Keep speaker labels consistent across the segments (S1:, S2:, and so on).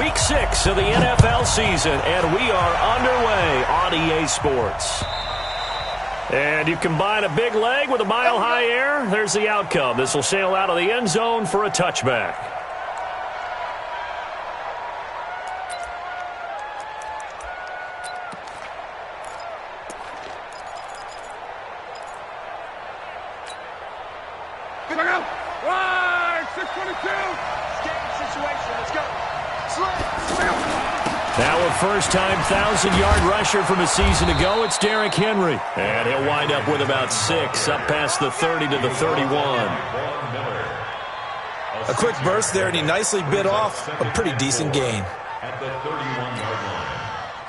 S1: Week 6 of the NFL season, and we are underway on EA Sports. And you combine a big leg with a mile-high air, there's the outcome. This will sail out of the end zone for a touchback. Now a first-time 1,000-yard rusher from a season ago, it's Derrick Henry. And he'll wind up with about 6, up past the 30 to the 31.
S2: A quick burst there, and he nicely bit off a pretty decent gain.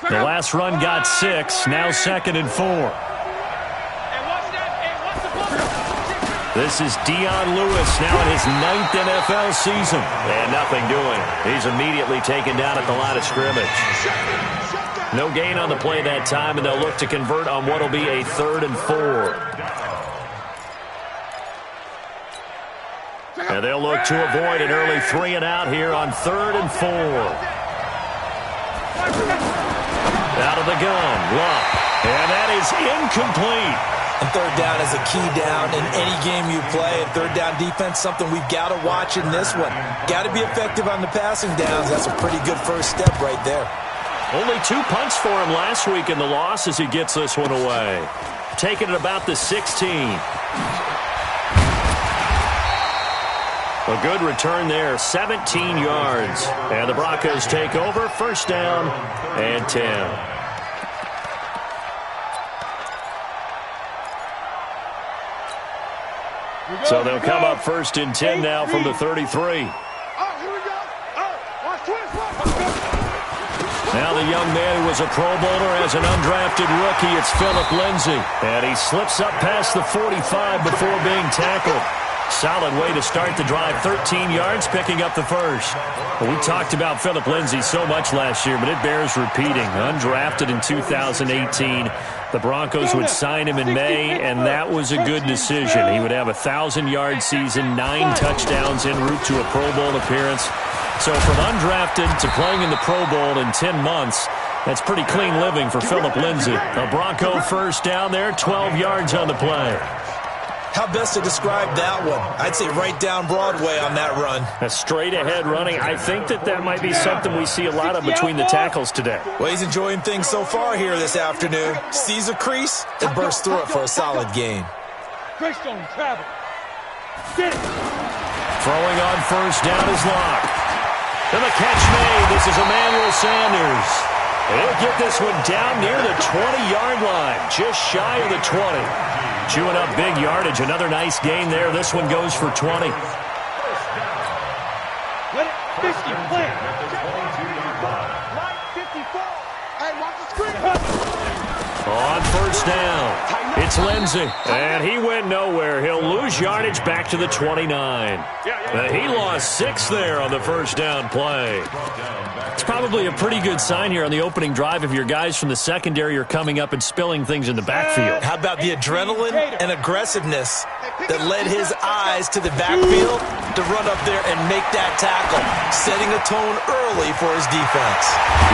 S1: The last run got 6, now 2nd and 4. This is Dion Lewis now in his 9th NFL season. And nothing doing. He's immediately taken down at the line of scrimmage. No gain on the play that time, and they'll look to convert on what will be a 3rd and 4. And they'll look to avoid an early 3 and out here on 3rd and 4. Out of the gun, Luck. And that is incomplete.
S2: And 3rd down is a key down in any game you play. And 3rd down defense, something we've got to watch in this one. Got to be effective on the passing downs. That's a pretty good first step right there.
S1: Only 2 punts for him last week in the loss as he gets this one away. Taking it about the 16. A good return there, 17 yards. And the Broncos take over, 1st down and 10. So they'll come up 1st and 10 now from the 33. Now the young man who was a Pro Bowler as an undrafted rookie, it's Philip Lindsay. And he slips up past the 45 before being tackled. Solid way to start the drive, 13 yards, picking up the 1st. Well, we talked about Philip Lindsay so much last year, but it bears repeating. Undrafted in 2018. The Broncos would sign him in May, and that was a good decision. He would have a 1,000-yard season, 9 touchdowns en route to a Pro Bowl appearance. So from undrafted to playing in the Pro Bowl in 10 months, that's pretty clean living for Philip Lindsay. A Bronco 1st down there, 12 yards on the play.
S2: How best to describe that one? I'd say right down Broadway on that run.
S1: A straight-ahead running. I think that might be something we see a lot of between the tackles today.
S2: Well, he's enjoying things so far here this afternoon. Sees a crease and bursts through it for a solid gain.
S1: Throwing on 1st down is Locke. And the catch made. This is Emmanuel Sanders. He'll get this one down near the 20-yard line, just shy of the 20. Chewing up big yardage. Another nice gain there. This one goes for 20. On 1st down, it's Lindsay. And he went nowhere. He'll lose yardage back to the 29. He lost 6 there on the 1st down play. It's probably a pretty good sign here on the opening drive if your guys from the secondary are coming up and spilling things in the backfield.
S2: How about the adrenaline and aggressiveness that led his eyes to the backfield to run up there and make that tackle, setting a tone early for his defense.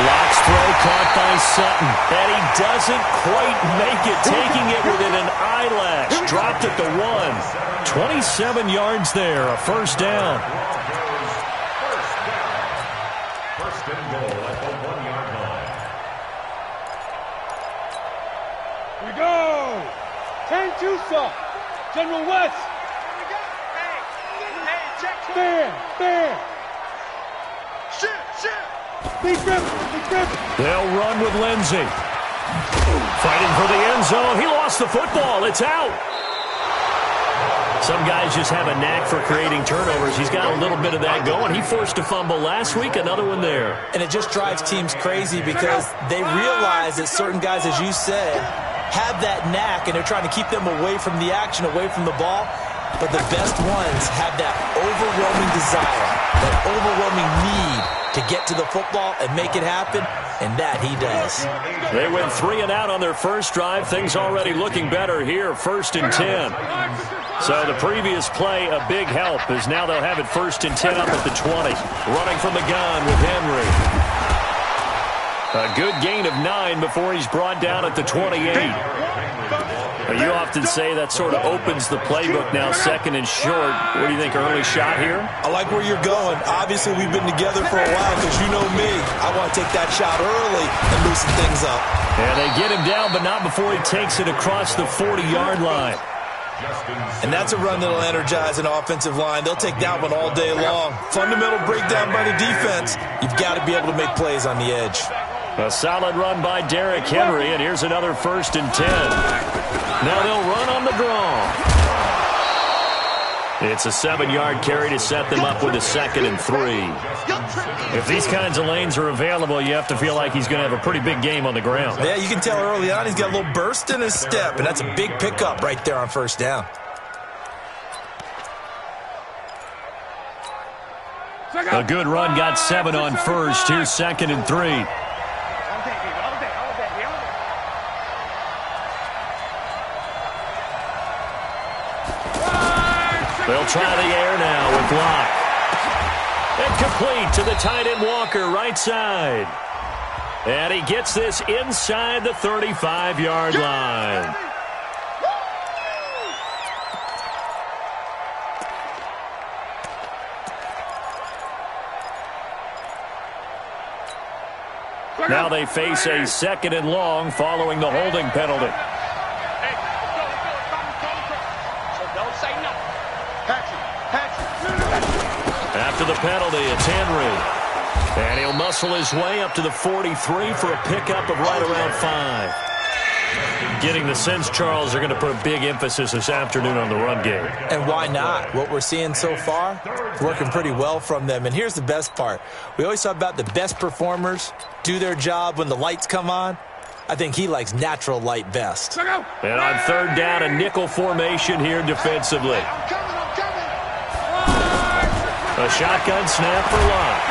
S1: Locke's throw caught by Sutton, and he doesn't quite make it, taking it within an eyelash. Dropped at the 1. 27 yards there, a 1st down.
S3: General West. Fair. Big grip.
S1: They'll run with Lindsay. Fighting for the end zone. He lost the football. It's out. Some guys just have a knack for creating turnovers. He's got a little bit of that going. He forced a fumble last week, another one there.
S2: And it just drives teams crazy because they realize that certain guys, as you said, have that knack, and they're trying to keep them away from the action, away from the ball. But the best ones have that overwhelming desire, that overwhelming need to get to the football and make it happen, and that he does.
S1: They went 3 and out on their 1st drive. Things already looking better here, 1st and 10. So the previous play, a big help, as now they'll have it 1st and 10 up at the 20. Running from the gun with Henry. A good gain of 9 before he's brought down at the 28. You often say that sort of opens the playbook now, 2nd and short. What do you think, early shot here?
S2: I like where you're going. Obviously, we've been together for a while because you know me. I want to take that shot early and loosen things up.
S1: And they get him down, but not before he takes it across the 40-yard line.
S2: And that's a run that'll energize an offensive line. They'll take that one all day long. Fundamental breakdown by the defense. You've got to be able to make plays on the edge.
S1: A solid run by Derrick Henry, and here's another 1st and 10. Now they'll run on the draw. It's a 7-yard carry to set them up with a 2nd and 3. If these kinds of lanes are available, you have to feel like he's going to have a pretty big game on the ground.
S2: Yeah, you can tell early on he's got a little burst in his step, and that's a big pickup right there on 1st down.
S1: A good run got 7 on 1st. Here's 2nd and 3. They'll try the air now with Locke. And complete to the tight end Walker, right side. And he gets this inside the 35-yard line. Now they face a 2nd and long following the holding penalty. After the penalty, it's Henry. And he'll muscle his way up to the 43 for a pickup of right around 5. Getting the sense, Charles, they're going to put a big emphasis this afternoon on the run game.
S2: And why not? What we're seeing so far, working pretty well from them. And here's the best part. We always talk about the best performers do their job when the lights come on. I think he likes natural light best.
S1: And on 3rd down, a nickel formation here defensively. A shotgun snap for Locke.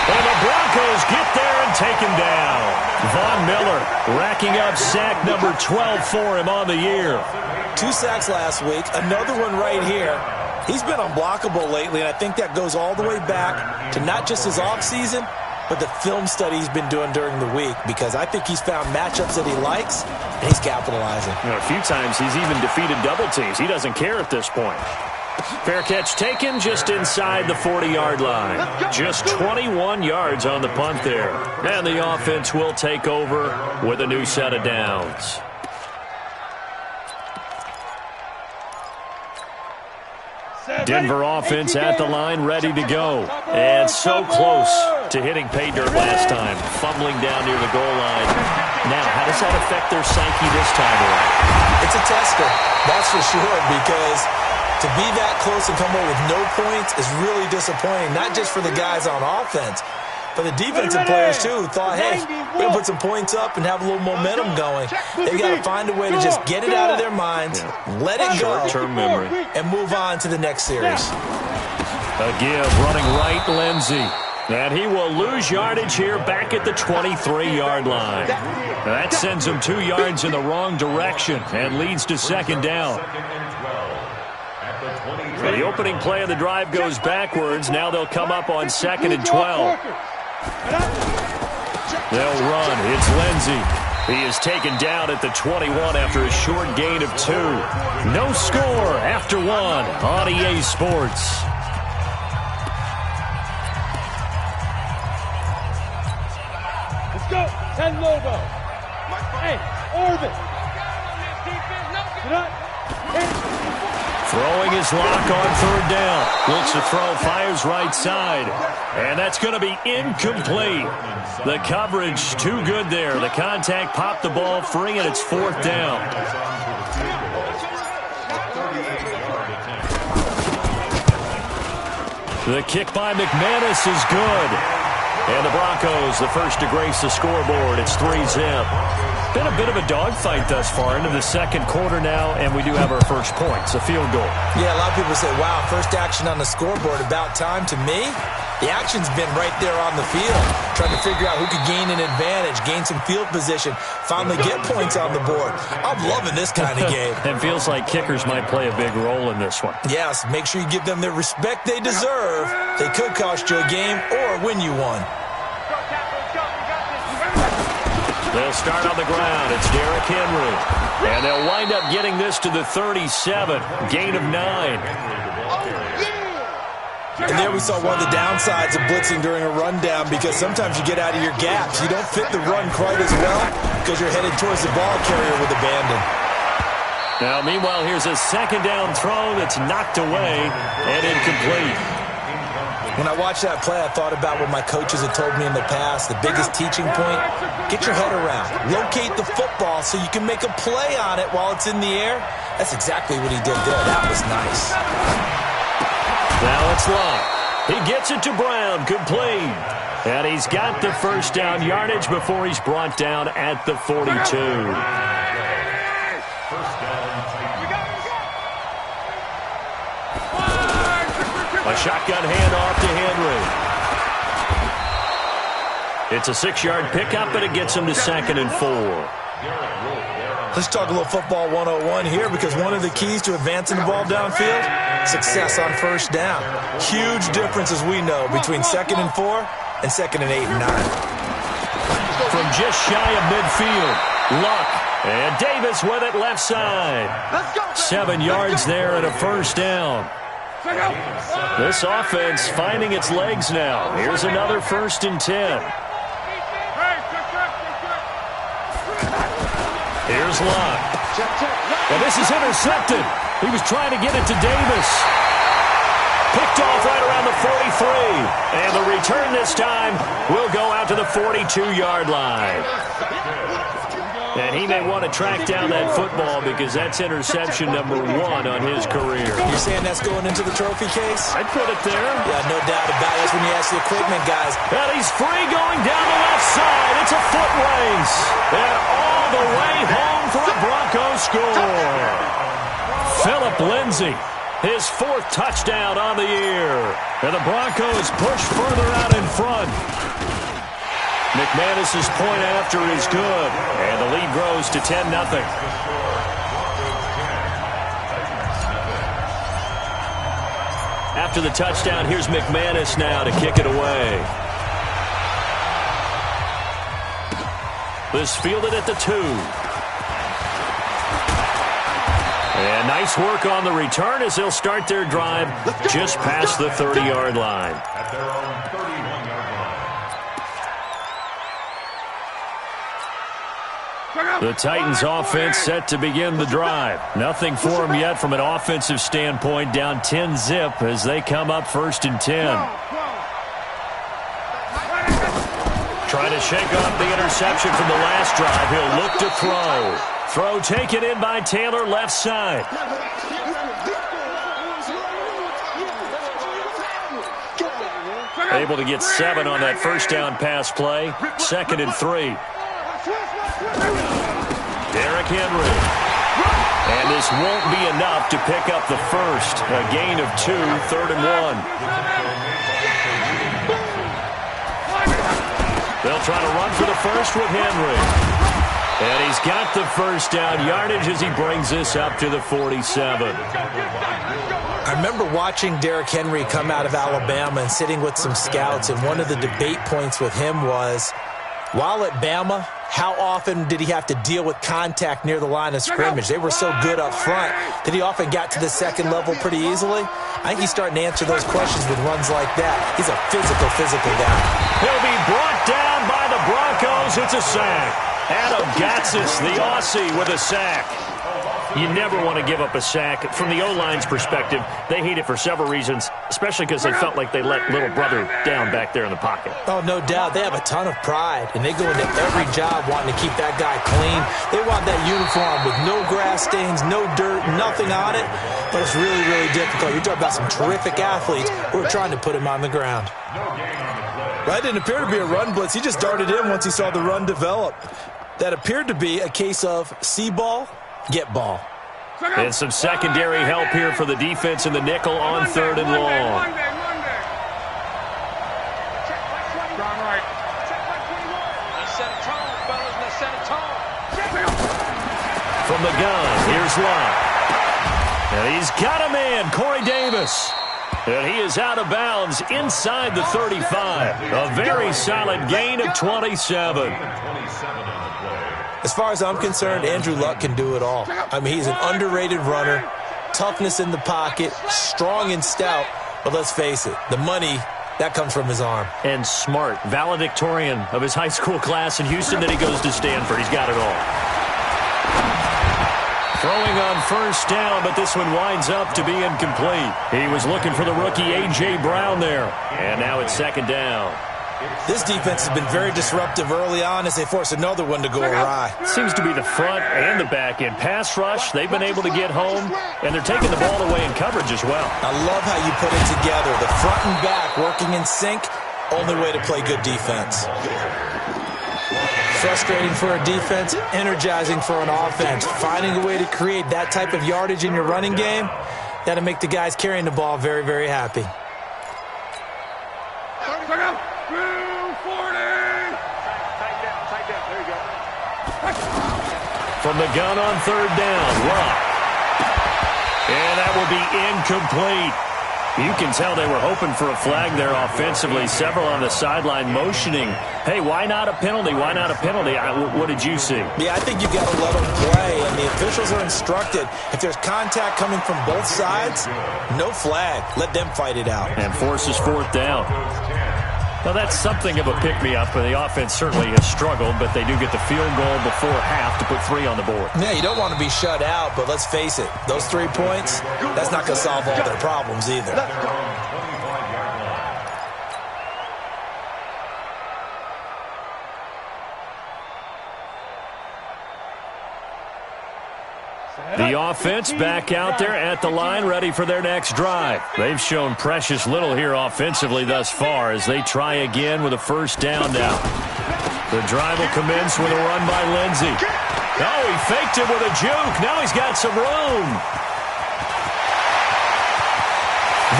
S1: And the Broncos get there and take him down. Von Miller racking up sack number 12 for him on the year.
S2: 2 sacks last week, another one right here. He's been unblockable lately, and I think that goes all the way back to not just his offseason, but the film study he's been doing during the week, because I think he's found matchups that he likes, and he's capitalizing.
S1: A few times he's even defeated double teams. He doesn't care at this point. Fair catch taken just inside the 40-yard line. Just 21 yards on the punt there. And the offense will take over with a new set of downs. Denver offense at the line, ready to go. And so close to hitting pay dirt last time. Fumbling down near the goal line. Now, how does that affect their psyche this time around?
S2: It's a tester, that's for sure, because to be that close and come away with no points is really disappointing, not just for the guys on offense, but the defensive players, too, who thought, hey, we're going to put some points up and have a little momentum going. They've got to find a way to just get it out of their minds, let it go,
S1: short-term memory,
S2: and move on to the next series.
S1: A give, running right, Lindsey. And he will lose yardage here back at the 23-yard line. That sends him 2 yards in the wrong direction and leads to 2nd down. The opening play of the drive goes backwards. Now they'll come up on 2nd and 12. They'll run. It's Lindsey. He is taken down at the 21 after a short gain of 2. No score after 1 on EA Sports.
S3: Let's go. 10 Lobo. Hey, Orvin. Get up.
S1: Throwing his lock on 3rd down. Looks to throw, fires right side. And that's going to be incomplete. The coverage too good there. The contact popped the ball free, and it's 4th down. The kick by McManus is good. And the Broncos, the first to grace the scoreboard. It's 3-zip. Been a bit of a dogfight thus far into the 2nd quarter now, and we do have our first point. It's a field goal.
S2: Yeah, a lot of people say, wow, first action on the scoreboard, about time. To me, The action's been right there on the field, trying to figure out who could gain an advantage, gain some field position, finally get points on the board. I'm loving this kind of game.
S1: It feels like kickers might play a big role in this one.
S2: Yes, make sure you give them the respect they deserve. They could cost you a game or win you one.
S1: They'll start on the ground. It's Derrick Henry. And they'll wind up getting this to the 37. Gain of 9.
S2: And there we saw one of the downsides of blitzing during a rundown, because sometimes you get out of your gaps. You don't fit the run quite as well because you're headed towards the ball carrier with abandon.
S1: Now, meanwhile, here's a second down throw that's knocked away and incomplete.
S2: When I watched that play, I thought about what my coaches had told me in the past. The biggest teaching point, get your head around. Locate the football so you can make a play on it while it's in the air. That's exactly what he did there. That was nice.
S1: Now it's Locke. He gets it to Brown, complete. And he's got the first down yardage before he's brought down at the 42. A shotgun handoff to Henry. It's a 6-yard pickup, and it gets him to 2nd and 4.
S2: Let's talk a little football 101 here, because one of the keys to advancing the ball downfield, success on first down. Huge difference, as we know, between 2nd and 4 and 2nd and 8 and 9.
S1: From just shy of midfield, Luck. And Davis with it left side. 7 yards there and a first down. This offense finding its legs now. Here's another 1st and 10. Here's Locke. And this is intercepted. He was trying to get it to Davis. Picked off right around the 43. And the return this time will go out to the 42-yard line. And he may want to track down that football, because that's interception number 1 on his career.
S2: You're saying that's going into the trophy case?
S1: I'd put it there.
S2: Yeah, no doubt about it. That's when you ask the equipment guys.
S1: And he's free going down the left side. It's a foot race. And all the way home for a Broncos score. Philip Lindsay, his 4th touchdown on the year. And the Broncos push further out in front. McManus's point after is good, and the lead grows to 10-0. After the touchdown, here's McManus now to kick it away. This fielded at the 2. And nice work on the return as they'll start their drive just past the 30-yard line.
S4: At their own 31-yard line.
S1: The Titans offense set to begin the drive. Nothing for them yet from an offensive standpoint. Down 10-zip as they come up 1st and 10. Trying to shake off the interception from the last drive. He'll look to throw. Throw taken in by Taylor, left side. Able to get 7 on that first down pass play. 2nd and 3. Derrick Henry. And this won't be enough to pick up the first. A gain of 2, 3rd and 1. They'll try to run for the first with Henry. And he's got the first down yardage as he brings this up to the 47.
S2: I remember watching Derrick Henry come out of Alabama and sitting with some scouts, and one of the debate points with him was, while at Bama, how often did he have to deal with contact near the line of scrimmage? They were so good up front that he often got to the second level pretty easily. I think he's starting to answer those questions with runs like that. He's a physical guy.
S1: He'll be brought down by the Broncos. It's a sack. Adam Gatsis, the Aussie, with a sack. You never want to give up a sack. From the O-line's perspective, they hate it for several reasons, especially because they felt like they let little brother down back there in the pocket.
S2: Oh, no doubt. They have a ton of pride, and they go into every job wanting to keep that guy clean. They want that uniform with no grass stains, no dirt, nothing on it, but it's really, really difficult. You're talking about some terrific athletes who are trying to put him on the ground. That didn't appear to be a run blitz. He just darted in once he saw the run develop. That appeared to be a case of see ball, get ball.
S1: And some secondary help here for the defense in the nickel on 3rd and long. From the gun, here's Lott. And he's got a man, Corey Davis. And he is out of bounds inside the 35. A very solid gain of 27.
S2: As far as I'm concerned, Andrew Luck can do it all. I mean, he's an underrated runner, toughness in the pocket, strong and stout. But let's face it, the money, that comes from his arm.
S1: And smart, valedictorian of his high school class in Houston. Then he goes to Stanford. He's got it all. Throwing on first down, but this one winds up to be incomplete. He was looking for the rookie A.J. Brown there. And now it's second down.
S2: This defense has been very disruptive early on as they force another one to go awry.
S1: Seems to be the front and the back end. Pass rush, they've been able to get home, and they're taking the ball away in coverage as well.
S2: I love how you put it together. The front and back working in sync, only way to play good defense. Frustrating for a defense, energizing for an offense. Finding a way to create that type of yardage in your running game, that'll make the guys carrying the ball very, very happy.
S1: From the gun on third down, Lott. And that will be incomplete. You can tell they were hoping for a flag there offensively. Several on the sideline motioning. Hey, why not a penalty? Why not a penalty? What did you see?
S2: Yeah, I think you got to let them play, and the officials are instructed. If there's contact coming from both sides, no flag. Let them fight it out.
S1: And forces fourth down. Well, that's something of a pick-me-up. The offense certainly has struggled, but they do get the field goal before half to put 3 on the board.
S2: Yeah, you don't want to be shut out, but let's face it, those 3 points, that's not going to solve all their problems either.
S1: The offense back out there at the line, ready for their next drive. They've shown precious little here offensively thus far as they try again with a first down now. The drive will commence with a run by Lindsey. Oh, he faked it with a juke. Now he's got some room.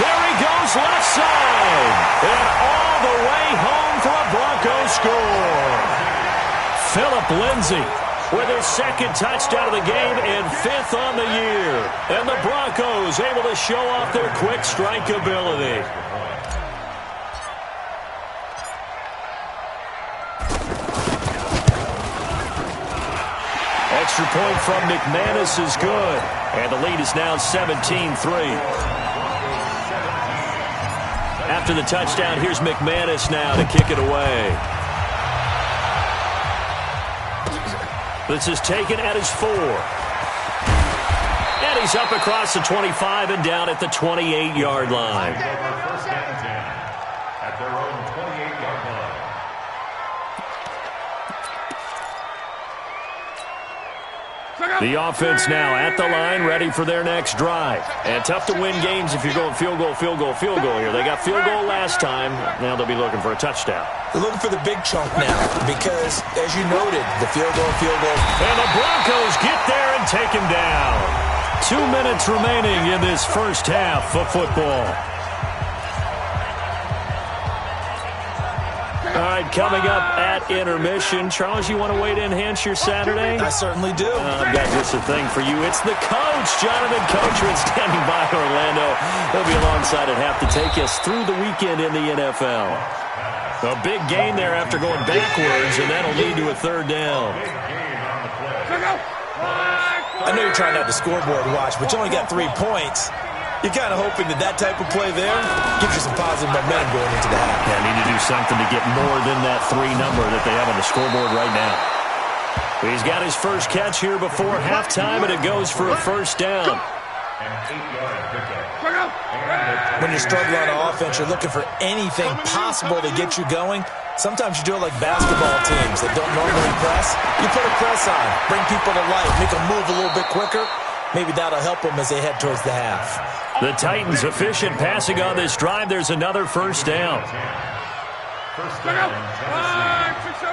S1: There he goes left side. And all the way home for a Broncos score. Philip Lindsey with his second touchdown of the game and 5th on the year. And the Broncos able to show off their quick strike ability. Extra point from McManus is good. And the lead is now 17-3. After the touchdown, here's McManus now to kick it away. This is taken at his 4. And he's up across the 25 and down at the 28-yard line.
S4: First down and 10 at their own 28-yard line.
S1: The offense now at the line, ready for their next drive. And tough to win games if you're going field goal, field goal, field goal here. They got field goal last time. Now they'll be looking for a touchdown.
S2: They're looking for the big chunk now because, as you noted, the field goal.
S1: And the Broncos get there and take him down. 2 minutes remaining in this first half of football. All right, coming up at intermission. Charles, you want to wait to enhance your Saturday?
S2: I certainly do.
S1: I've got just a thing for you. It's the coach, Jonathan Coachman, standing by Orlando. He'll be alongside at half to take us through the weekend in the NFL. A big gain there after going backwards, and that'll lead to a third down.
S2: I know you're trying not to scoreboard watch, but you only got 3 points. You're kind of hoping that type of play there gives you some positive momentum going into the half.
S1: Yeah, need to do something to get more than that 3 number that they have on the scoreboard right now. He's got his first catch here before halftime, and it goes for a first down.
S2: When you're struggling on offense, you're looking for anything possible to get you going. Sometimes you do it like basketball teams that don't normally press. You put a press on, bring people to life, make them move a little bit quicker. Maybe that'll help them as they head towards the half.
S1: The Titans efficient passing on this drive. There's another first down.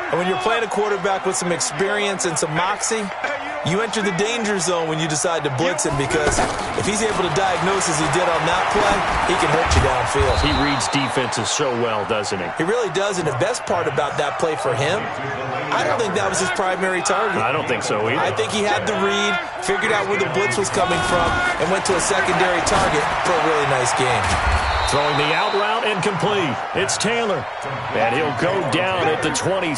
S2: And when you're playing a quarterback with some experience and some moxie, You enter the danger zone when you decide to blitz him, because if he's able to diagnose as he did on that play, he can hurt you downfield.
S1: He reads defenses so well, doesn't he?
S2: He really does, and the best part about that play for him, I don't think that was his primary target.
S1: I don't think so either.
S2: I think he had the read, figured out where the blitz was coming from, and went to a secondary target for a really nice game.
S1: Throwing the out route incomplete. It's Taylor. And he'll go down at the 26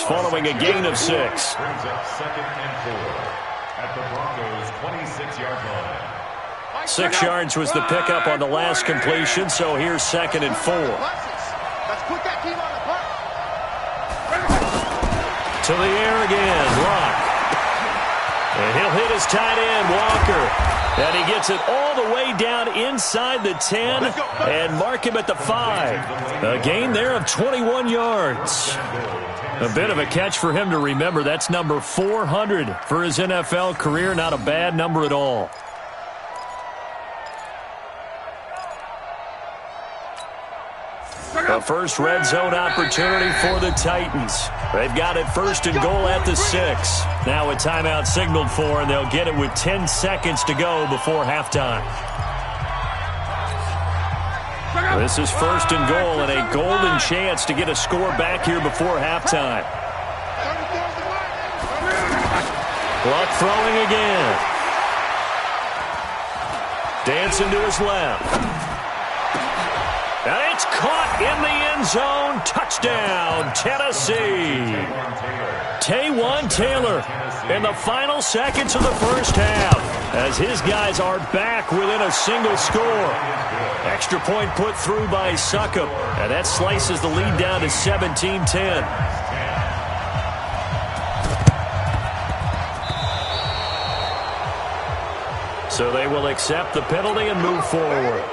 S1: following a gain of 6.
S4: Brings up 2nd and 4 at the Broncos' 26-yard line.
S1: 6 yards was the pickup on the last completion, so here's 2nd and 4.
S3: Let's put that team on the punt.
S1: To the air again, Locke. And he'll hit his tight end, Walker. And he gets it all the way down inside the 10 and mark him at the 5. A gain there of 21 yards. A bit of a catch for him to remember. That's number 400 for his NFL career. Not a bad number at all. A first red zone opportunity for the Titans. They've got it 1st and goal at the 6. Now a timeout signaled for, and they'll get it with 10 seconds to go before halftime. This is 1st and goal and a golden chance to get a score back here before halftime. Luck throwing again. Dancing to his left. And it's caught in the end zone. Touchdown, Tennessee. Taywan Taylor in the final seconds of the first half as his guys are back within a single score. Extra point put through by Succop, and that slices the lead down to 17-10. So they will accept the penalty and move forward.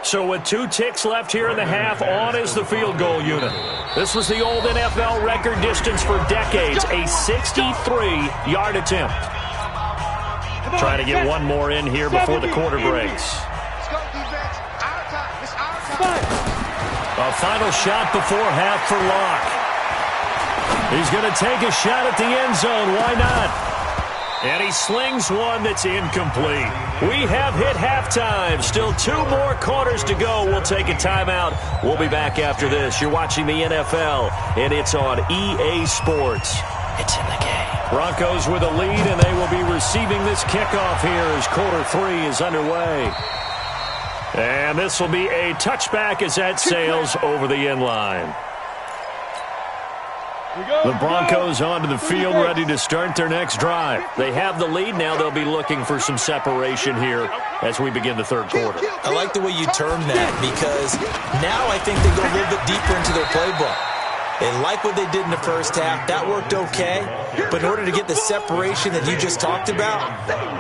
S1: So with 2 ticks left here in the half, on is the field goal unit. This was the old NFL record distance for decades, a 63-yard attempt. Trying to get one more in here before the quarter breaks. A final shot before half for Locke. He's going to take a shot at the end zone. Why not? And he slings one that's incomplete. We have hit halftime. Still 2 more quarters to go. We'll take a timeout. We'll be back after this. You're watching the NFL, and it's on EA Sports. It's in the game. Broncos with a lead, and they will be receiving this kickoff here as quarter 3 is underway. And this will be a touchback as that sails over the end line. The Broncos onto the field, ready to start their next drive. They have the lead. Now they'll be looking for some separation here as we begin the third quarter.
S2: I like the way you term that, because now I think they go a little bit deeper into their playbook. They like what they did in the first half. That worked okay. But in order to get the separation that you just talked about,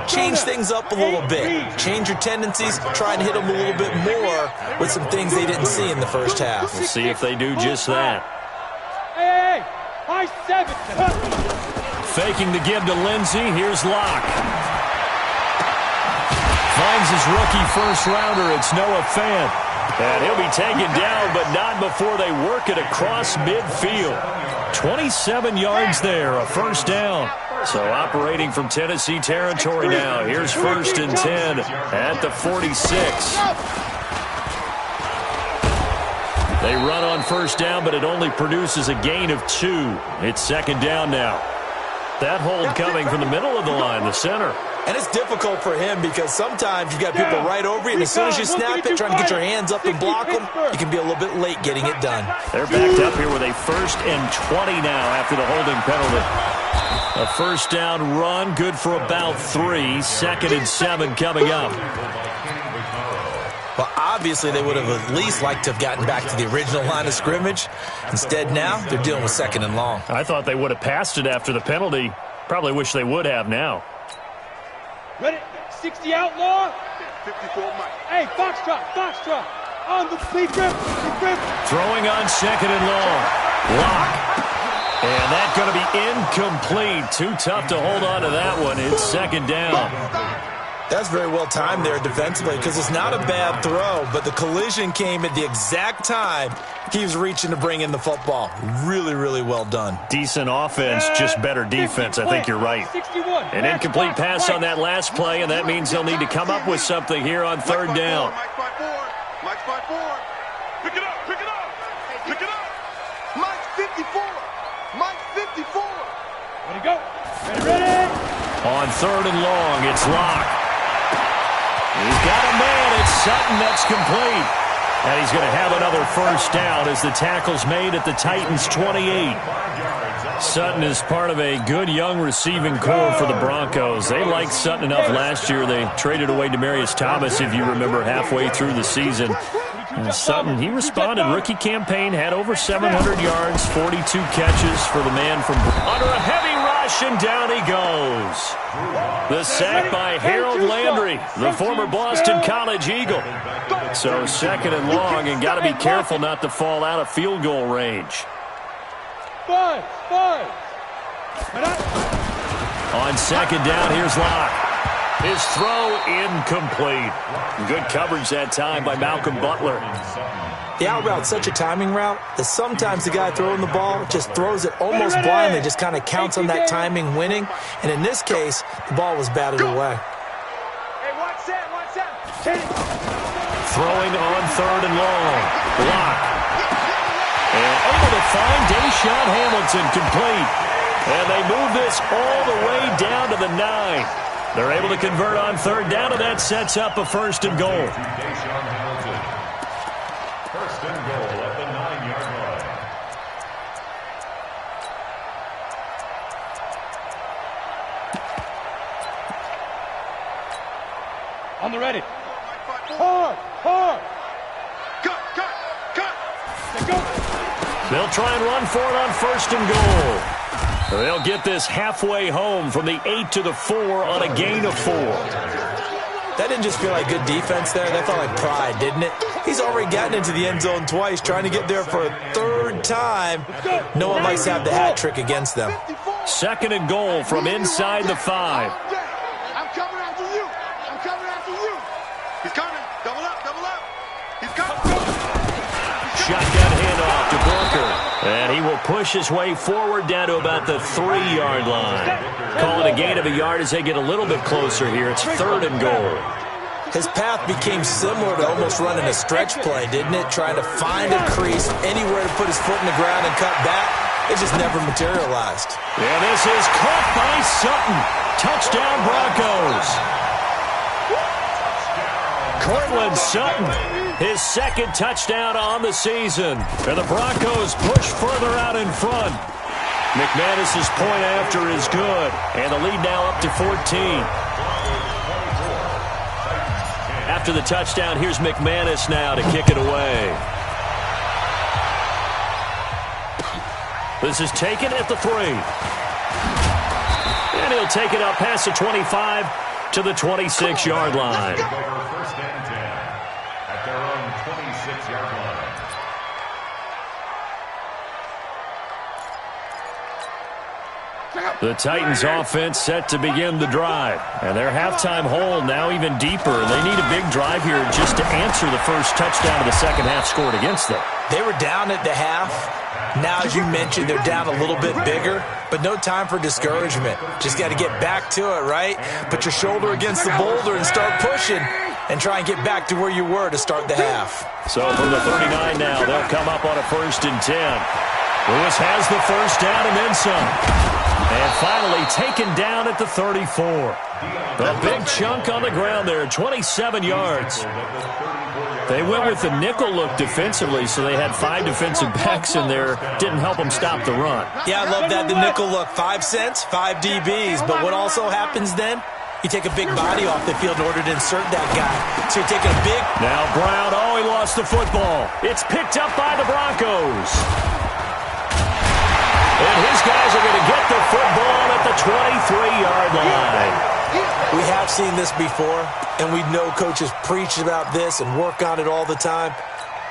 S2: change things up a little bit. Change your tendencies. Try and hit them a little bit more with some things they didn't see in the first half.
S1: We'll see if they do just that.
S3: Hey, high 7.
S1: Faking the give to Lindsey. Here's Locke. Finds his rookie first-rounder. It's Noah Fant. And he'll be taken down, but not before they work it across midfield. 27 yards there, a first down. So operating from Tennessee territory now. Here's 1st and 10 at the 46. They run on first down, but it only produces a gain of 2. It's 2nd down now. That hold coming from the middle of the line, the center.
S2: And it's difficult for him because sometimes you've got people right over you, and as soon as you snap it, trying to get your hands up and block them, you can be a little bit late getting it done.
S1: They're backed up here with a 1st and 20 now after the holding penalty. A first down run, good for about 3. 2nd and 7 coming up.
S2: Well, obviously they would have at least liked to have gotten back to the original line of scrimmage. Instead now, they're dealing with 2nd and long.
S1: I thought they would have passed it after the penalty. Probably wish they would have now.
S3: Ready? 60 outlaw. 54 Mike. Hey, Foxtrot. On the big grip.
S1: Throwing on 2nd and long. Locke. And that's going to be incomplete. Too tough to hold on to that one. It's 2nd down.
S2: That's very well timed there defensively because it's not a bad throw, but the collision came at the exact time he was reaching to bring in the football. Really, really well done.
S1: Decent offense, just better defense. I think you're right. An incomplete pass on that last play, and that means they'll need to come up with something here on third down.
S5: Mike's 5-4. Pick it up, pick it up, pick it up. Mike's 54. Mike's 54.
S3: Ready, go. Ready.
S1: On third and long, it's Locke. He's got a man. It's Sutton. That's complete. And he's going to have another first down as the tackle's made at the Titans' 28. Sutton is part of a good young receiving core for the Broncos. They liked Sutton enough last year. They traded away Demaryius Thomas, if you remember, halfway through the season. And Sutton, he responded. Rookie campaign, had over 700 yards, 42 catches for the man from under a heavy rush, and down he goes. The sack by Harold Landry, the former Boston College Eagle. So second and long, and got to be careful not to fall out of field goal range.
S3: Five.
S1: On second down, here's Locke. His throw incomplete. Good coverage that time by Malcolm Butler.
S2: The out route's such a timing route that sometimes the guy throwing the ball just throws it almost blindly, just kind of counts on that timing winning. And in this case, the ball was batted away.
S3: Hey, watch that.
S1: Throwing on third and long. Locke. And able to find Deshaun Hamilton complete. And they move this all the way down to the 9. They're able to convert on third down, and that sets up a first and goal.
S4: Deshaun Hamilton. First and goal at the 9-yard line.
S3: On the ready. Hard. Cut. Let's go.
S1: They'll try and run for it on first and goal. They'll get this halfway home from the 8 to the 4 on a gain of 4.
S2: That didn't just feel like good defense there. That felt like pride, didn't it? He's already gotten into the end zone twice, trying to get there for a third time. No one likes to have the hat trick against them.
S1: Second and goal from inside the 5.
S5: I'm coming after you. He's coming. Double up. He's coming.
S1: Shotgun handoff to Booker. And he will push his way forward down to about the 3-yard line. Call it a gain of a yard as they get a little bit closer here. It's third and goal.
S2: His path became similar to almost running a stretch play, didn't it? Trying to find a crease, anywhere to put his foot in the ground and cut back. It just never materialized.
S1: And this is caught by Sutton. Touchdown Broncos. Cortland Sutton. His second touchdown on the season. And the Broncos push further out in front. McManus's point after is good. And the lead now up to 14. After the touchdown, here's McManus now to kick it away. This is taken at the 3. And he'll take it up past the 25 to the 26-yard line.
S4: First and 10 at their own 26-yard line.
S1: The Titans offense set to begin the drive. And their halftime hole now even deeper. They need a big drive here just to answer the first touchdown of the second half scored against them.
S2: They were down at the half. Now, as you mentioned, they're down a little bit bigger, but no time for discouragement. Just got to get back to it, right? Put your shoulder against the boulder and start pushing and try and get back to where you were to start the half.
S1: So from the 39 now, they'll come up on a first and 10. Lewis has the first down and then some. And finally taken down at the 34. A big chunk on the ground there, 27 yards. They went with the nickel look defensively, so they had 5 defensive backs in there. Didn't help them stop the run.
S2: Yeah, I love that, the nickel look. 5 cents, 5 DBs. But what also happens then? You take a big body off the field in order to insert that guy. So you're taking a big...
S1: Now Brown, he lost the football. It's picked up by the Broncos. And his guys are going to get the football at the 23-yard line.
S2: We have seen this before, and we know coaches preach about this and work on it all the time.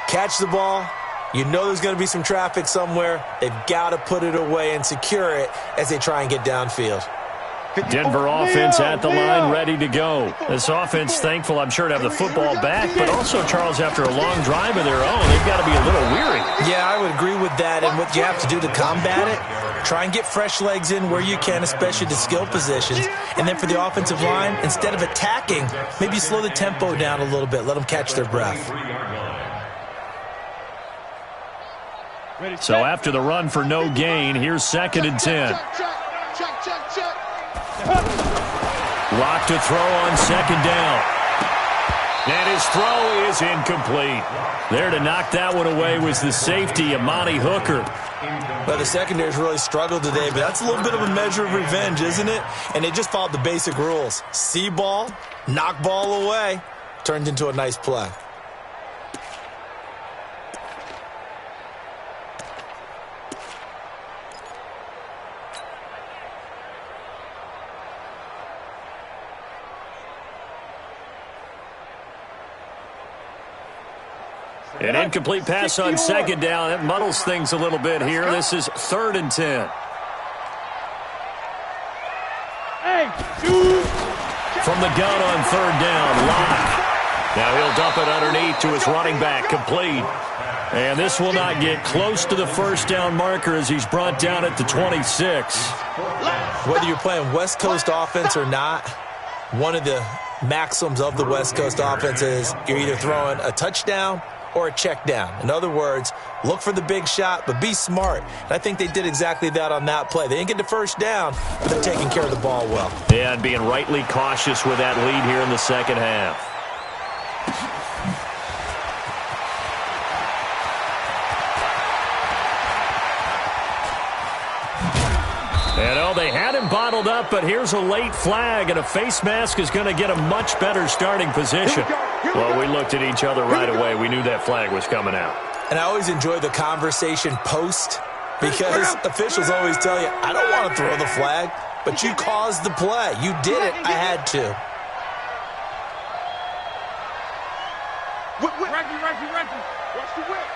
S2: Catch the ball. You know there's going to be some traffic somewhere. They've got to put it away and secure it as they try and get downfield.
S1: Denver offense at the line, ready to go. This offense, thankful, I'm sure, to have the football back, but also, Charles, after a long drive of their own, they've got to be a little weary.
S2: Yeah, I would agree with that, and what you have to do to combat it, try and get fresh legs in where you can, especially the skill positions. And then for the offensive line, instead of attacking, maybe slow the tempo down a little bit, let them catch their breath.
S1: So after the run for no gain, here's 2nd and 10. Lock to throw on 2nd down. And his throw is incomplete. There to knock that one away was the safety, Amani Hooker.
S2: Well, the secondary's really struggled today, but that's a little bit of a measure of revenge, isn't it? And they just followed the basic rules. See ball, knock ball away, turned into a nice play.
S1: An incomplete pass on 2nd down. That muddles things a little bit here. This is 3rd and 10. From the gun on 3rd down, Locke. Now he'll dump it underneath to his running back, complete. And this will not get close to the 1st down marker as he's brought down at the 26.
S2: Whether you're playing West Coast offense or not, one of the maxims of the West Coast offense is you're either throwing a touchdown or a check down. In other words, look for the big shot, but be smart. And I think they did exactly that on that play. They didn't get the 1st down, but they're taking care of the ball well.
S1: Yeah, and being rightly cautious with that lead here in the 2nd half. And they had him bottled up, but here's a late flag, and a face mask is going to get a much better starting position. Well, we looked at each other right away. We knew that flag was coming out.
S2: And I always enjoy the conversation post, because officials always tell you, I don't want to throw the flag, but you caused the play. You did it. I had to.
S5: Reggie. Watch the whip.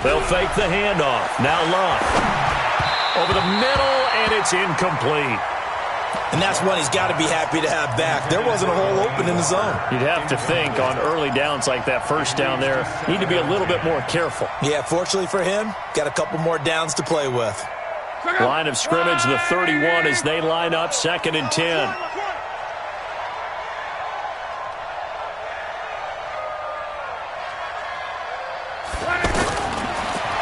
S1: They'll fake the handoff. Now Love. Over the middle, and it's incomplete.
S2: And that's one he's got to be happy to have back. There wasn't a hole open in the zone.
S1: You'd have to think on early downs like that 1st down there, need to be a little bit more careful.
S2: Yeah, fortunately for him, got a couple more downs to play with.
S1: Line of scrimmage, the 31 as they line up, 2nd and 10.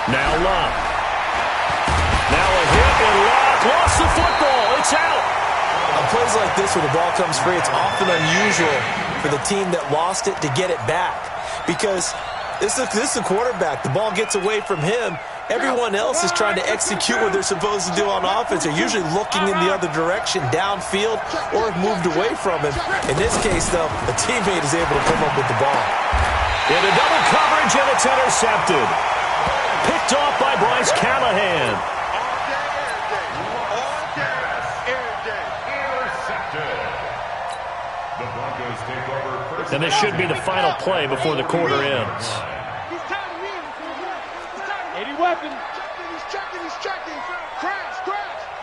S1: Now Love. Now a hit and Locke lost the football. It's out.
S2: On plays like this where the ball comes free, it's often unusual for the team that lost it to get it back. Because this is a quarterback. The ball gets away from him. Everyone else is trying to execute what they're supposed to do on offense. They're usually looking in the other direction, downfield, or have moved away from him. In this case, though, a teammate is able to come up with the ball.
S1: Into double coverage, and it's intercepted. Picked off by Bryce Callahan. And this should be the final play before the quarter ends.
S3: He's weapon. He's checking. Crash.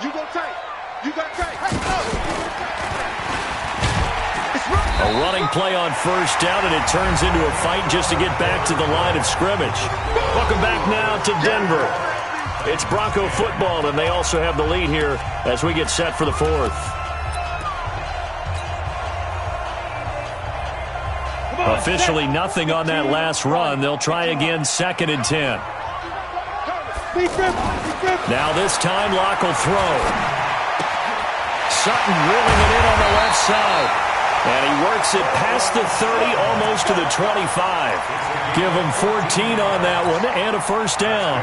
S3: You go tight. You got tight.
S1: A running play on 1st down, and it turns into a fight just to get back to the line of scrimmage. Welcome back now to Denver. It's Bronco football, and they also have the lead here as we get set for the 4th. Officially nothing on that last run. They'll try again, 2nd and 10. Now this time, Locke will throw. Sutton reeling it in on the left side. And he works it past the 30, almost to the 25. Give him 14 on that one, and a 1st down.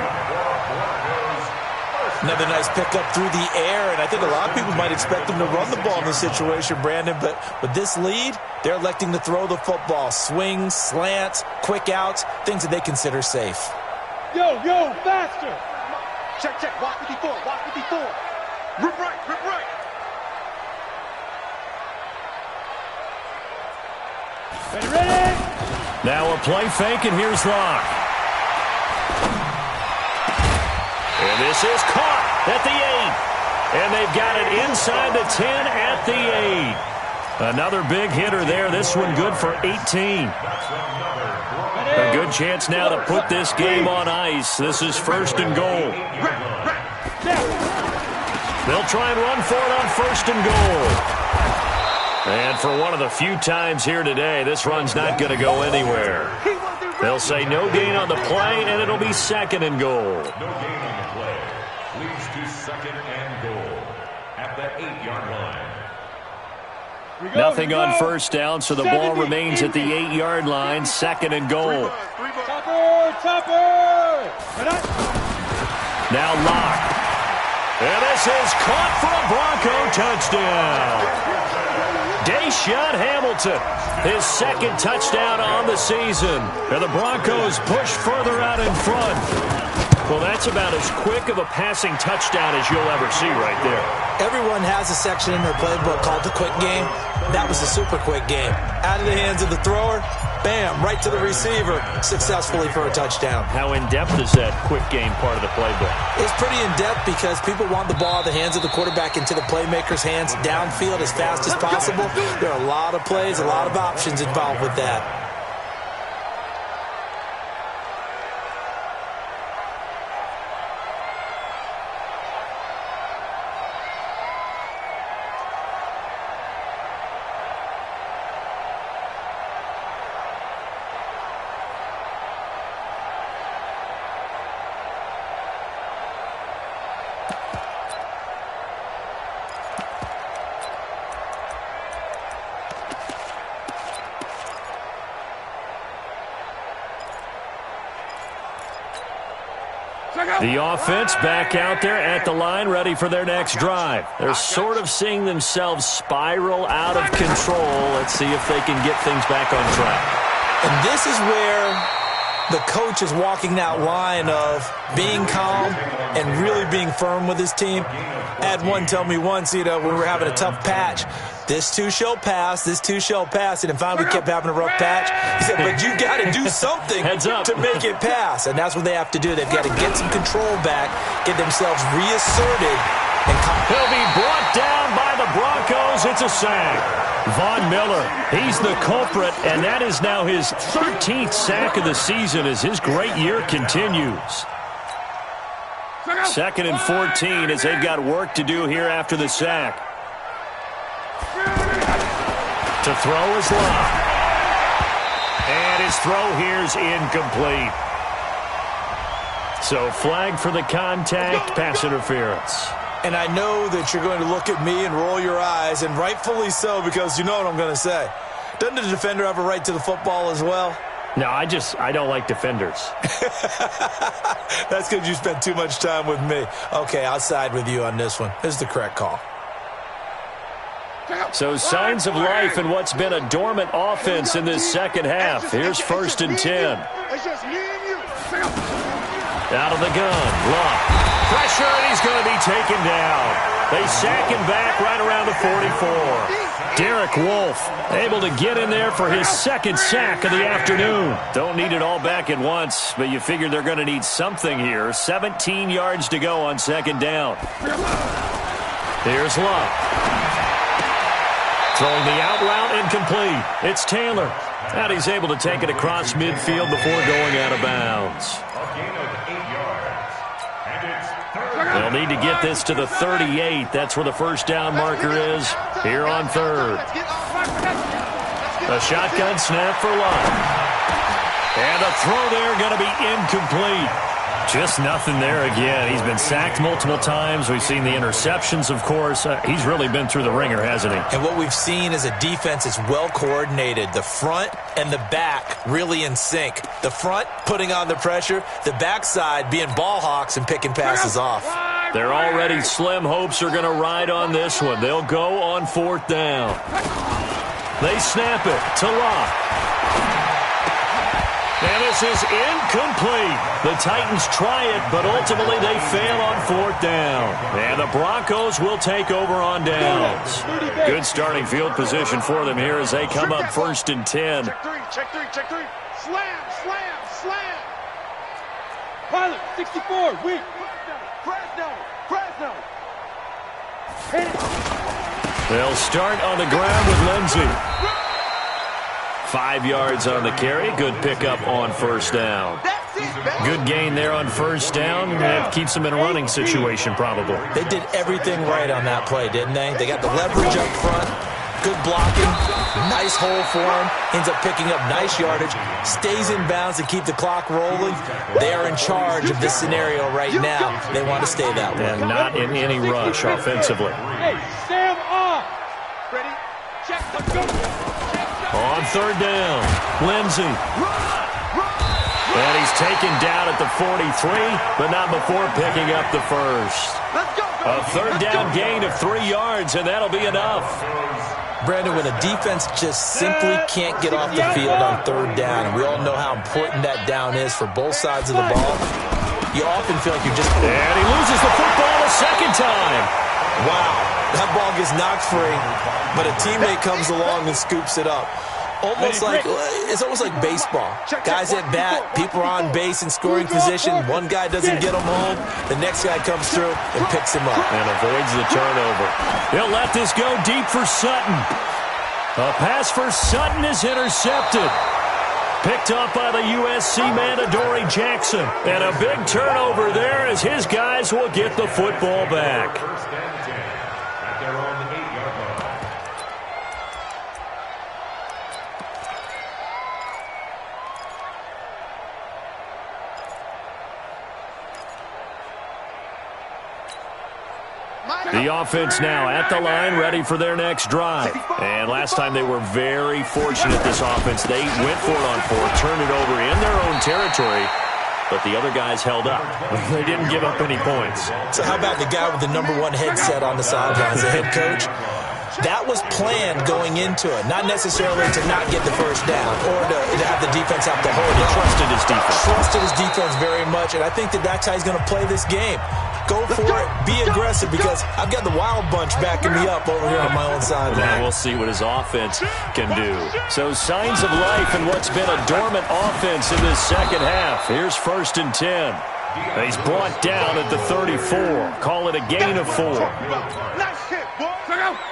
S2: Another nice pickup through the air, and I think a lot of people might expect them to run the ball in this situation, Brandon, but with this lead, they're electing to throw the football. Swings, slants, quick outs, things that they consider safe.
S3: Yo, faster!
S5: Check. Walk 54. Rip right.
S3: Ready?
S1: Now a play fake, and here's Locke. This is caught at the 8. And they've got it inside the 10 at the 8. Another big hitter there. This one good for 18. A good chance now to put this game on ice. This is first and goal. They'll try and run for it on first and goal. And for one of the few times here today, this run's not going to go anywhere. They'll say no gain on the play, and it'll be second and goal.
S4: No gain on the play. Leads to second and goal at the 8-yard line.
S1: Nothing on first down, so the ball remains at the 8-yard line. Second and goal. Now Locke. And this is caught for a Bronco touchdown. Deshaun Hamilton, his second touchdown on the season. And the Broncos push further out in front. Well, that's about as quick of a passing touchdown as you'll ever see right there.
S2: Everyone has a section in their playbook called the quick game. That was a super quick game. Out of the hands of the thrower, bam, right to the receiver, successfully for a touchdown.
S1: How in-depth is that quick game part of the playbook?
S2: It's pretty in-depth because people want the ball out of the hands of the quarterback into the playmaker's hands downfield as fast as possible. There are a lot of plays, a lot of options involved with that.
S1: The offense back out there at the line, ready for their next drive. They're sort of seeing themselves spiral out of control. Let's see if they can get things back on track.
S2: And this is where the coach is walking that line of being calm and really being firm with his team. I had one tell me once, when we were having a tough patch, this too shall pass, this too shall pass. And finally we kept having a rough patch. He said, but you got to do something to make it pass. And that's what they have to do. They've got to get some control back, get themselves reasserted. And
S1: he'll be brought down by the Broncos. It's a sack. Von Miller, he's the culprit, and that is now his 13th sack of the season as his great year continues. Second and 14 as they've got work to do here after the sack. To throw is Locke. And his throw here's incomplete. So flag for the contact, pass interference.
S2: And I know that you're going to look at me and roll your eyes, and rightfully so, because you know what I'm going to say. Doesn't the defender have a right to the football as well?
S1: No, I don't like defenders.
S2: That's because you spent too much time with me. Okay, I'll side with you on this one. This is the correct call.
S1: So signs of life in what's been a dormant offense in this second half. Here's first and 10. Out of the gun, Locke. Pressure, and he's going to be taken down. They sack him back right around the 44. Derek Wolfe able to get in there for his second sack of the afternoon. Don't need it all back at once, but you figure they're going to need something here. 17 yards to go on second down. Here's Locke. Throwing the out route incomplete. It's Taylor. And he's able to take it across midfield before going out of bounds. They'll need to get this to the 38. That's where the first down marker is here on third. A shotgun snap for Locke. And a throw there going to be incomplete. Just nothing there again. He's been sacked multiple times. We've seen the interceptions, of course. He's really been through the ringer, hasn't he?
S2: And what we've seen is a defense that's well coordinated. The front and the back really in sync. The front putting on the pressure. The backside being ball hawks and picking passes off.
S1: Their already slim hopes are going to ride on this one. They'll go on fourth down. They snap it to Locke. And this is incomplete. The Titans try it, but ultimately they fail on fourth down. And the Broncos will take over on downs. Good starting field position for them here as they come up first and 10.
S5: Check three. Slam.
S3: Pilot, 64, weak.
S1: They'll start on the ground with Lindsey. 5 yards on the carry. Good pickup on first down. Good gain there on first down. That keeps them in a running situation probably.
S2: They did everything right on that play, didn't they? They got the leverage up front. Good blocking. Nice hole for him. Ends up picking up nice yardage. Stays in bounds to keep the clock rolling. They are in charge of this scenario right now. They want to stay that way.
S1: And not in any rush offensively.
S3: Hey, Sam off. Ready? Check the go.
S1: On third down, Lindsey. And he's taken down at the 43, but not before picking up the first. A third down gain of 3 yards, and that'll be enough.
S2: Brandon, when a defense just simply can't get off the field on third down, and we all know how important that down is for both sides of the ball, you often feel like you're just...
S1: And he loses the football a second time.
S2: Wow, that ball gets knocked free, but a teammate comes along and scoops it up. It's almost like baseball. Guys at bat, people are on base in scoring position. One guy doesn't get him home. The next guy comes through and picks him up.
S1: And avoids the turnover. He'll let this go deep for Sutton. A pass for Sutton is intercepted. Picked up by the USC man, Adoree Jackson. And a big turnover there as his guys will get the football back.
S4: First and 10 at their own 8-yard line.
S1: The offense now at the line, ready for their next drive. And last time they were very fortunate, this offense. They went for it on fourth, turned it over in their own territory, but the other guys held up. They didn't give up any points.
S2: So how about the guy with the #1 headset on the sidelines, the head coach? That was planned going into it, not necessarily to not get the first down or to have the defense have to hold it.
S1: Trusted his defense.
S2: Trusted his defense very much, and I think that's how he's going to play this game. Go for it, be aggressive, because I've got the wild bunch backing me up over here on my own side.
S1: And we'll see what his offense can do. So signs of life in what's been a dormant offense in this second half. Here's 1st and 10. He's brought down at the 34. Call it a gain of 4.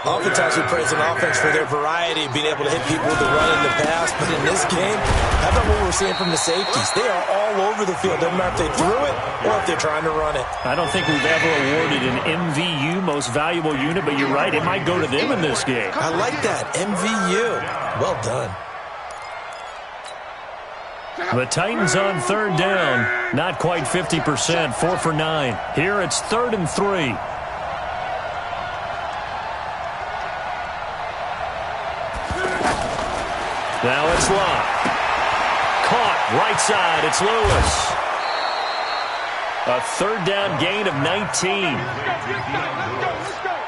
S2: Oftentimes we praise an offense for their variety, being able to hit people with the run and the pass. But in this game, how about what we're seeing from the safeties? They are all over the field. Doesn't matter if they threw it or if they're trying to run it.
S1: I don't think we've ever awarded an MVU, most valuable unit, but you're right, it might go to them in this game.
S2: I like that, MVU. Well done.
S1: The Titans on third down, not quite 50%, 4 for 9. Here it's 3rd and 3. Now it's Locke. Caught right side. It's Lewis. A third down gain of 19.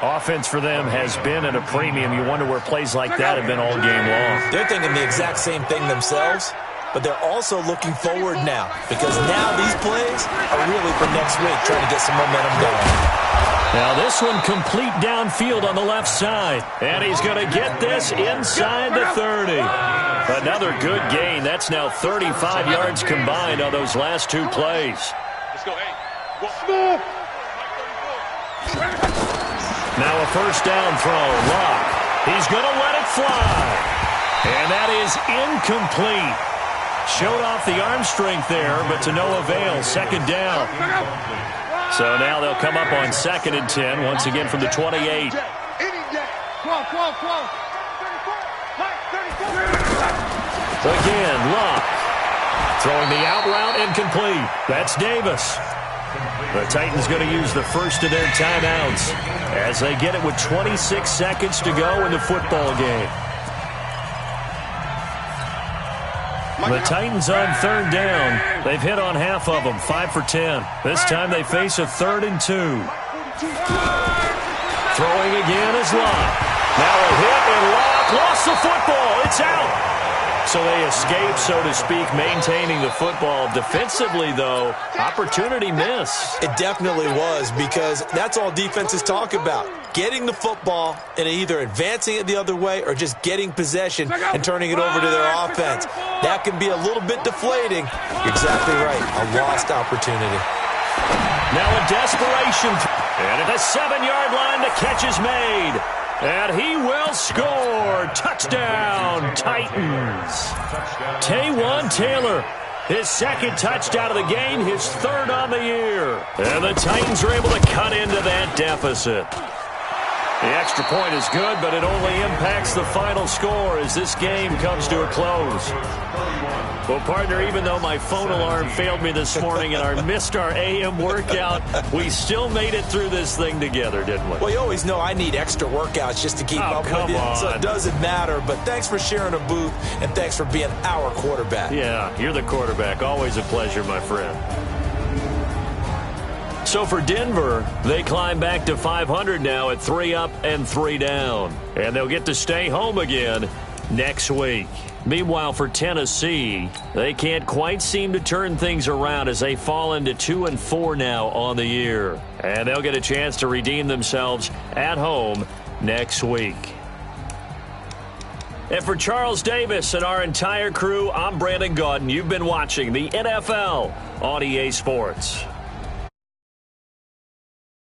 S1: Offense for them has been at a premium. You wonder where plays like that have been all game long.
S2: They're thinking the exact same thing themselves, but they're also looking forward now, because now these plays are really for next week, trying to get some momentum going.
S1: Now this one complete downfield on the left side. And he's going to get this inside the 30. Another good gain. That's now 35 yards combined on those last 2 plays.
S3: Let's go, hey. Smooth.
S1: Now a first down throw. Locke. He's going to let it fly. And that is incomplete. Showed off the arm strength there, but to no avail. 2nd down. So now they'll come up on 2nd and 10, once again from the 28.
S3: Again,
S1: Locke. Throwing the out route incomplete. That's Davis. The Titans going to use the first of their timeouts as they get it with 26 seconds to go in the football game. The Titans on 3rd down. They've hit on half of them, 5 for 10. This time they face a 3rd and 2. Throwing again is Locke. Now a hit, and Locke lost the football. It's out. So they escape, so to speak, maintaining the football. Defensively, though, opportunity miss.
S2: It definitely was, because that's all defenses talk about. Getting the football and either advancing it the other way or just getting possession and turning it over to their offense. That can be a little bit deflating. You're exactly right. A lost opportunity.
S1: Now in desperation. And at the 7-yard line, the catch is made. And he will score. Touchdown, Titans. Taywan Taylor, his second touchdown of the game, his third on the year. And the Titans are able to cut into that deficit. The extra point is good, but it only impacts the final score as this game comes to a close. Well, partner, even though my phone alarm failed me this morning and I missed our AM workout, we still made it through this thing together, didn't we?
S2: Well, you always know I need extra workouts just to keep up with you, so it doesn't matter. But thanks for sharing a booth, and thanks for being our quarterback.
S1: Yeah, you're the quarterback. Always a pleasure, my friend. So for Denver, they climb back to 500 now at 3 up and 3 down. And they'll get to stay home again next week. Meanwhile, for Tennessee, they can't quite seem to turn things around as they fall into 2-4 now on the year. And they'll get a chance to redeem themselves at home next week. And for Charles Davis and our entire crew, I'm Brandon Gaudin. You've been watching the NFL on EA Sports.